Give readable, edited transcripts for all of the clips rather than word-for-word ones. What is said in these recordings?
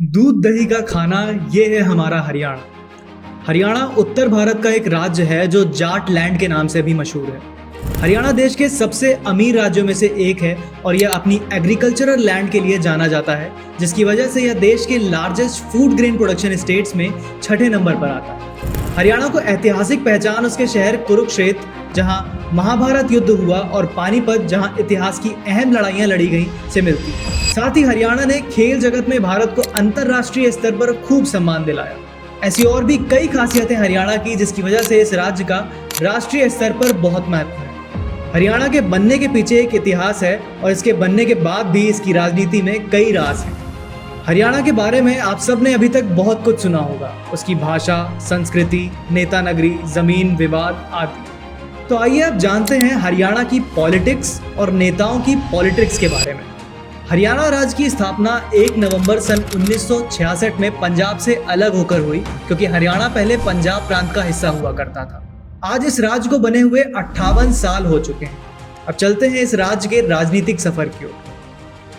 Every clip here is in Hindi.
दूध दही का खाना ये है हमारा हरियाणा। हरियाणा उत्तर भारत का एक राज्य है जो जाट लैंड के नाम से भी मशहूर है। हरियाणा देश के सबसे अमीर राज्यों में से एक है और यह अपनी एग्रीकल्चरल लैंड के लिए जाना जाता है, जिसकी वजह से यह देश के largest food grain production states में छठे नंबर पर आता है। हरियाणा को ऐतिहासिक पहचान उसके शहर कुरुक्षेत्र, जहां महाभारत युद्ध हुआ, और पानीपत, जहां इतिहास की अहम लड़ाइयां लड़ी गई, से मिलती है। साथ ही हरियाणा ने खेल जगत में भारत को अंतर्राष्ट्रीय स्तर पर खूब सम्मान दिलाया। ऐसी और भी कई खासियतें हरियाणा की, जिसकी वजह से इस राज्य का राष्ट्रीय स्तर पर बहुत महत्व है। हरियाणा के बनने के पीछे एक इतिहास है और इसके बनने के बाद भी इसकी राजनीति में कई राज हैं। हरियाणा के बारे में आप सब ने अभी तक बहुत कुछ सुना होगा, उसकी भाषा, संस्कृति, नेता नगरी, जमीन विवाद आदि। तो आइए अब जानते हैं हरियाणा की पॉलिटिक्स और नेताओं की पॉलिटिक्स के बारे में। हरियाणा राज्य की स्थापना 1 नवंबर सन 1966 में पंजाब से अलग होकर हुई, क्योंकि हरियाणा पहले पंजाब प्रांत का हिस्सा हुआ करता था। आज इस राज्य को बने हुए 58 साल हो चुके हैं। अब चलते हैं इस राज्य के राजनीतिक सफर की ओर।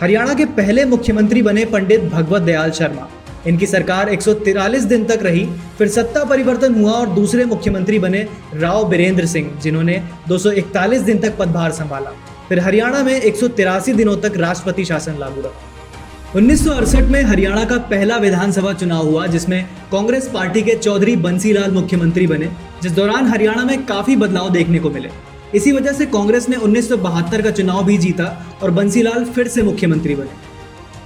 हरियाणा के पहले मुख्यमंत्री बने पंडित भगवत दयाल शर्मा। इनकी सरकार 143 दिन तक रही, फिर सत्ता परिवर्तन हुआ और दूसरे मुख्यमंत्री बने राव बीरेंद्र सिंह, जिन्होंने 241 दिन तक पदभार संभाला। फिर हरियाणा में 183 दिनों तक राष्ट्रपति शासन लागू रहा। 1968 में हरियाणा का पहला विधानसभा चुनाव हुआ, जिसमें कांग्रेस पार्टी के चौधरी बंसीलाल मुख्यमंत्री बने, जिस दौरान हरियाणा में काफी बदलाव देखने को मिले। इसी वजह से कांग्रेस ने 1972 का चुनाव भी जीता और बंसीलाल फिर से मुख्यमंत्री बने।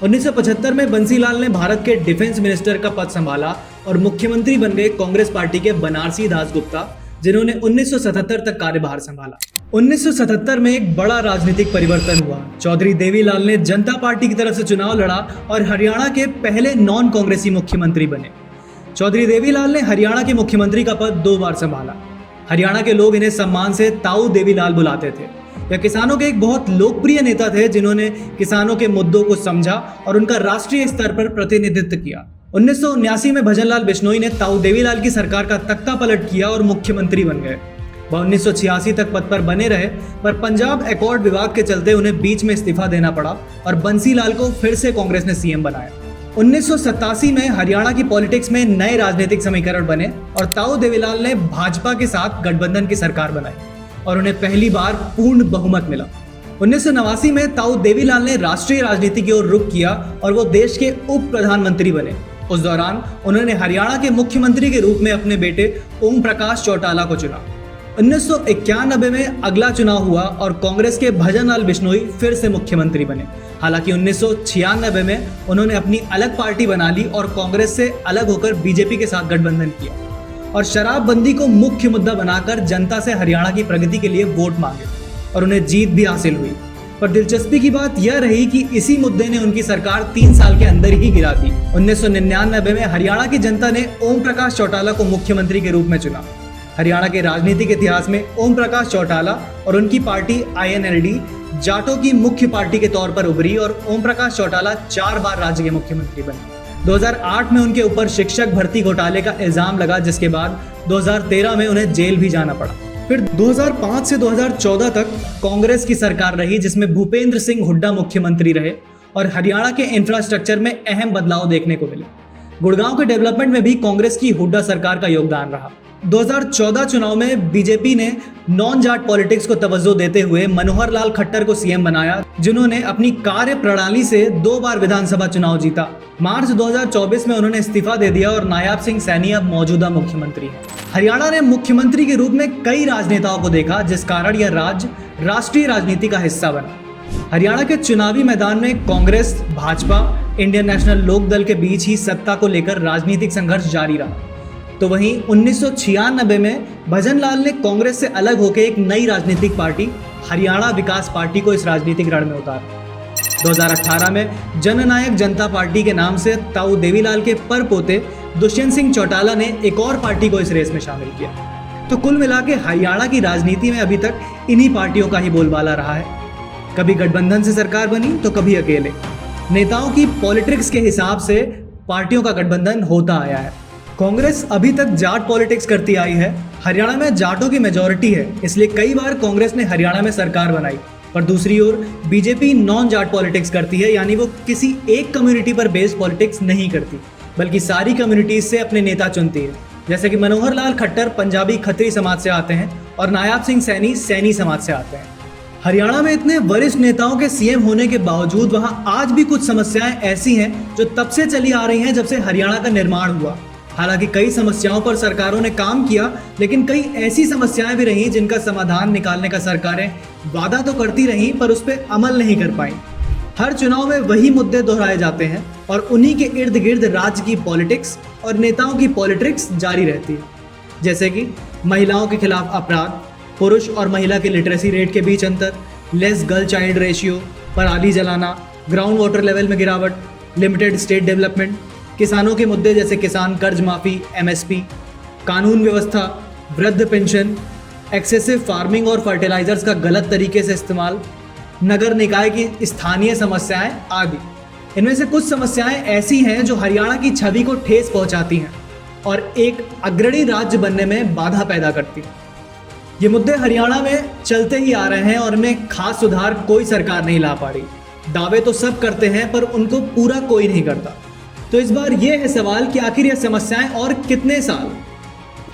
1975 में बंसीलाल ने भारत के डिफेंस मिनिस्टर का पद संभाला और मुख्यमंत्री बन गए कांग्रेस पार्टी के बनारसी दास गुप्ता, जिन्होंने 1977 तक कार्यभार संभाला। 1977 में एक बड़ा राजनीतिक परिवर्तन हुआ। चौधरी देवीलाल ने जनता पार्टी की तरफ से चुनाव लड़ा और हरियाणा के पहले नॉन कांग्रेसी मुख्यमंत्री बने। चौधरी देवीलाल ने हरियाणा के मुख्यमंत्री का पद 2 बार संभाला। हरियाणा के लोग इन्हें सम्मान से ताऊ देवीलाल बुलाते थे। यह किसानों के एक बहुत लोकप्रिय नेता थे, जिन्होंने किसानों के मुद्दों को समझा और उनका राष्ट्रीय स्तर पर प्रतिनिधित्व किया। 1979 में भजनलाल बिश्नोई ने ताऊ देवीलाल की सरकार का तख्ता पलट किया और मुख्यमंत्री बन गए। वह 1986 तक पद पर बने रहे, पर पंजाब अकॉर्ड विवाद के चलते उन्हें बीच में इस्तीफा देना पड़ा और बंसीलाल को फिर से कांग्रेस ने सीएम बनाया। 1987 में हरियाणा की पॉलिटिक्स में नए राजनीतिक समीकरण बने और ताऊ देवीलाल ने भाजपा के साथ गठबंधन की सरकार बनाई और उन्हें पहली बार पूर्ण बहुमत मिला। 1989 में ताऊ देवीलाल ने राष्ट्रीय राजनीति की ओर रुख किया और वो देश के उप प्रधानमंत्री बने। उस दौरान उन्होंने हरियाणा के मुख्यमंत्री के रूप में अपने बेटे ओम प्रकाश चौटाला को चुना। 1991 में अगला चुनाव हुआ और कांग्रेस के भजनलाल बिश्नोई फिर से मुख्यमंत्री बने। हालांकि 1996 में उन्होंने अपनी अलग पार्टी बना ली और कांग्रेस से अलग होकर बीजेपी के साथ गठबंधन किया और शराबबंदी को मुख्य मुद्दा बनाकर जनता से हरियाणा की प्रगति के लिए वोट मांगे और उन्हें जीत भी हासिल हुई। पर दिलचस्पी की बात यह रही कि इसी मुद्दे ने उनकी सरकार 3 साल के अंदर ही गिरा दी। 1999 में हरियाणा की जनता ने ओम प्रकाश चौटाला को मुख्यमंत्री के रूप में चुना। हरियाणा के राजनीतिक इतिहास में ओम प्रकाश चौटाला और उनकी पार्टी INLD जाटों की मुख्य पार्टी के तौर पर उभरी और ओम प्रकाश चौटाला 4 बार राज्य के मुख्यमंत्री बने। 2008 में उनके ऊपर शिक्षक भर्ती घोटाले का इल्जाम लगा, जिसके बाद 2013 में उन्हें जेल भी जाना पड़ा। फिर 2005 से 2014 तक कांग्रेस की सरकार रही, जिसमें भूपेंद्र सिंह हुड्डा मुख्यमंत्री रहे और हरियाणा के इंफ्रास्ट्रक्चर में अहम बदलाव देखने को मिले। गुड़गांव के डेवलपमेंट में भी कांग्रेस की हुड्डा सरकार का योगदान रहा। 2014 चुनाव में बीजेपी ने नॉन जाट पॉलिटिक्स को तवज्जो देते हुए मनोहर लाल खट्टर को सीएम बनाया, जिन्होंने अपनी कार्य प्रणाली से 2 बार विधानसभा चुनाव जीता। मार्च 2024 में उन्होंने इस्तीफा दे दिया और नायाब सिंह सैनी अब मौजूदा मुख्यमंत्री हैं। हरियाणा ने मुख्यमंत्री के रूप में कई राजनेताओं को देखा, जिस कारण यह राज्य राष्ट्रीय राजनीति का हिस्सा बना। हरियाणा के चुनावी मैदान में कांग्रेस, भाजपा, इंडियन नेशनल लोक दल के बीच ही सत्ता को लेकर राजनीतिक संघर्ष जारी रहा। तो वहीं 1996 में भजनलाल ने कांग्रेस से अलग होकर एक नई राजनीतिक पार्टी हरियाणा विकास पार्टी को इस राजनीतिक रण में उतारा। 2018 में जननायक जनता पार्टी के नाम से ताऊ देवीलाल के परपोते दुष्यंत सिंह चौटाला ने एक और पार्टी को इस रेस में शामिल किया। तो कुल मिला के हरियाणा की राजनीति में अभी तक इन्हीं पार्टियों का ही बोलबाला रहा है। कभी गठबंधन से सरकार बनी तो कभी अकेले। नेताओं की पॉलिटिक्स के हिसाब से पार्टियों का गठबंधन होता आया है। कांग्रेस अभी तक जाट पॉलिटिक्स करती आई है। हरियाणा में जाटों की मेजॉरिटी है, इसलिए कई बार कांग्रेस ने हरियाणा में सरकार बनाई पर दूसरी ओर बीजेपी नॉन जाट पॉलिटिक्स करती है, यानी वो किसी एक कम्युनिटी पर बेस्ड पॉलिटिक्स नहीं करती, बल्कि सारी कम्युनिटीज से अपने नेता चुनती है। जैसे कि मनोहर लाल खट्टर पंजाबी खत्री समाज से आते हैं और नायाब सिंह सैनी सैनी समाज से आते हैं। हरियाणा में इतने वरिष्ठ नेताओं के सीएम होने के बावजूद वहां आज भी कुछ समस्याएं ऐसी हैं जो तब से चली आ रही हैं जब से हरियाणा का निर्माण हुआ। हालांकि कई समस्याओं पर सरकारों ने काम किया, लेकिन कई ऐसी समस्याएं भी रहीं जिनका समाधान निकालने का सरकारें वादा तो करती रहीं पर उस पर अमल नहीं कर पाई। हर चुनाव में वही मुद्दे दोहराए जाते हैं और उन्हीं के इर्द गिर्द राज्य की पॉलिटिक्स और नेताओं की पॉलिटिक्स जारी रहती है। जैसे कि महिलाओं के खिलाफ अपराध, पुरुष और महिला के लिटरेसी रेट के बीच अंतर, लेस गर्ल चाइल्ड रेशियो, पराली जलाना, ग्राउंड वाटर लेवल में गिरावट, लिमिटेड स्टेट डेवलपमेंट, किसानों के मुद्दे जैसे किसान कर्ज माफ़ी, MSP, कानून व्यवस्था, वृद्ध पेंशन, एक्सेसिव फार्मिंग और फर्टिलाइजर्स का गलत तरीके से इस्तेमाल, नगर निकाय की स्थानीय समस्याएं आदि। इनमें से कुछ समस्याएं ऐसी हैं जो हरियाणा की छवि को ठेस पहुंचाती हैं और एक अग्रणी राज्य बनने में बाधा पैदा करती हैं। ये मुद्दे हरियाणा में चलते ही आ रहे हैं और इनमें खास सुधार कोई सरकार नहीं ला पा रही। दावे तो सब करते हैं पर उनको पूरा कोई नहीं करता। तो इस बार ये है सवाल कि आखिर ये समस्याएं और कितने साल।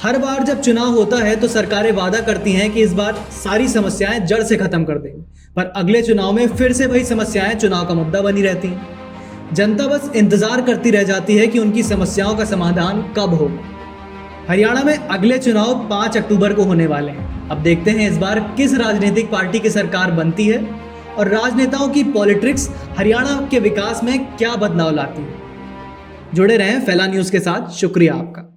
हर बार जब चुनाव होता है तो सरकारें वादा करती हैं कि इस बार सारी समस्याएं जड़ से खत्म कर देंगी, पर अगले चुनाव में फिर से वही समस्याएं चुनाव का मुद्दा बनी रहती हैं। जनता बस इंतजार करती रह जाती है कि उनकी समस्याओं का समाधान कब होगा। हरियाणा में अगले चुनाव 5 अक्टूबर को होने वाले हैं। अब देखते हैं इस बार किस राजनीतिक पार्टी की सरकार बनती है और राजनेताओं की पॉलिटिक्स हरियाणा के विकास में क्या बदलाव लाती है। जुड़े रहें फैला न्यूज़ के साथ। शुक्रिया आपका।